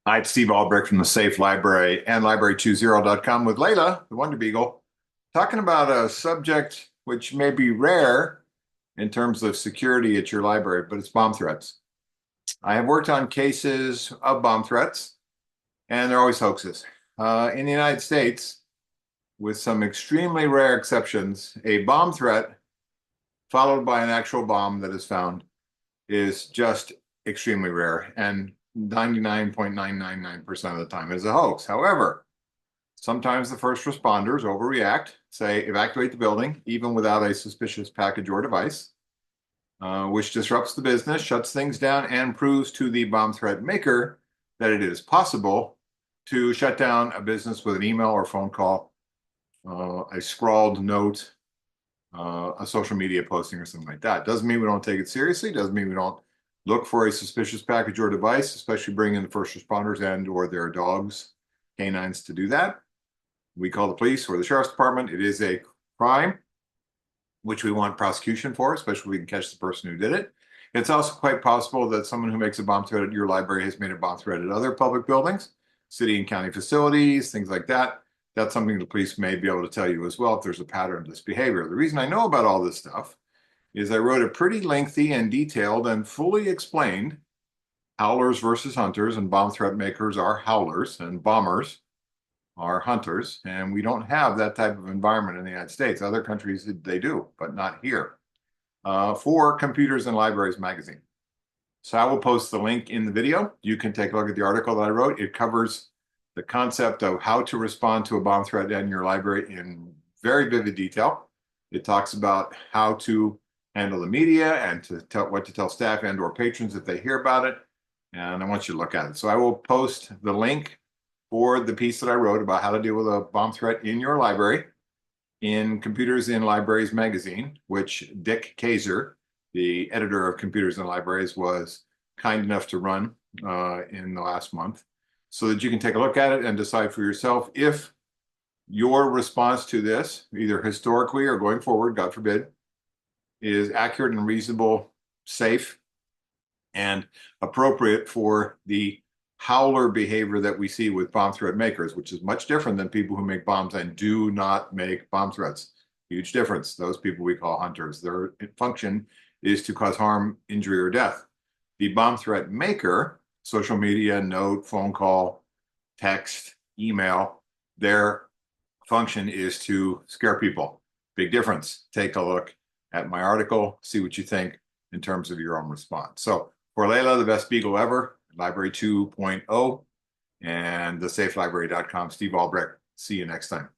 Hi, it's Steve Albrecht from the Safe Library and Library20.com with Layla, the Wonder Beagle, talking about a subject which may be rare in terms of security at your library, but it's bomb threats. I have worked on cases of bomb threats, and they're always hoaxes. In the United States, with some extremely rare exceptions, a bomb threat followed by an actual bomb that is found is just extremely rare. And 99.999% of the time is a hoax. However, sometimes the first responders overreact, say evacuate the building, even without a suspicious package or device, which disrupts the business, shuts things down, and proves to the bomb threat maker that it is possible to shut down a business with an email or phone call, a scrawled note, a social media posting or something like that. Doesn't mean we don't take it seriously. Doesn't mean we don't look for a suspicious package or device, especially bring in the first responders and or their dogs, canines to do that. We call the police or the sheriff's department. It is a crime, which we want prosecution for, especially if we can catch the person who did it. It's also quite possible that someone who makes a bomb threat at your library has made a bomb threat at other public buildings, city and county facilities, things like that. That's something the police may be able to tell you as well if there's a pattern of this behavior. The reason I know about all this stuff is I wrote a pretty lengthy and detailed and fully explained howlers versus hunters, and bomb threat makers are howlers and bombers are hunters. And we don't have that type of environment in the United States. Other countries, they do, but not here. For Computers and Libraries magazine. So I will post the link in the video. You can take a look at the article that I wrote. It covers the concept of how to respond to a bomb threat in your library in very vivid detail. It talks about how to handle the media and to tell what to tell staff and or patrons if they hear about it. And I want you to look at it. So I will post the link for the piece that I wrote about how to deal with a bomb threat in your library in Computers in Libraries magazine, which Dick Kaiser, the editor of Computers in Libraries, was kind enough to run in the last month, so that you can take a look at it and decide for yourself if your response to this, either historically or going forward, God forbid, is accurate and reasonable, safe, and appropriate for the howler behavior that we see with bomb threat makers, which is much different than people who make bombs and do not make bomb threats. Huge difference. Those people we call hunters. Their function is to cause harm, injury, or death. The bomb threat maker, social media, note, phone call, text, email, their function is to scare people. Big difference. Take a look at my article, see what you think in terms of your own response. So for Layla, the best beagle ever, Library 2.0, and thesafelibrary.com, Steve Albrecht. See you next time.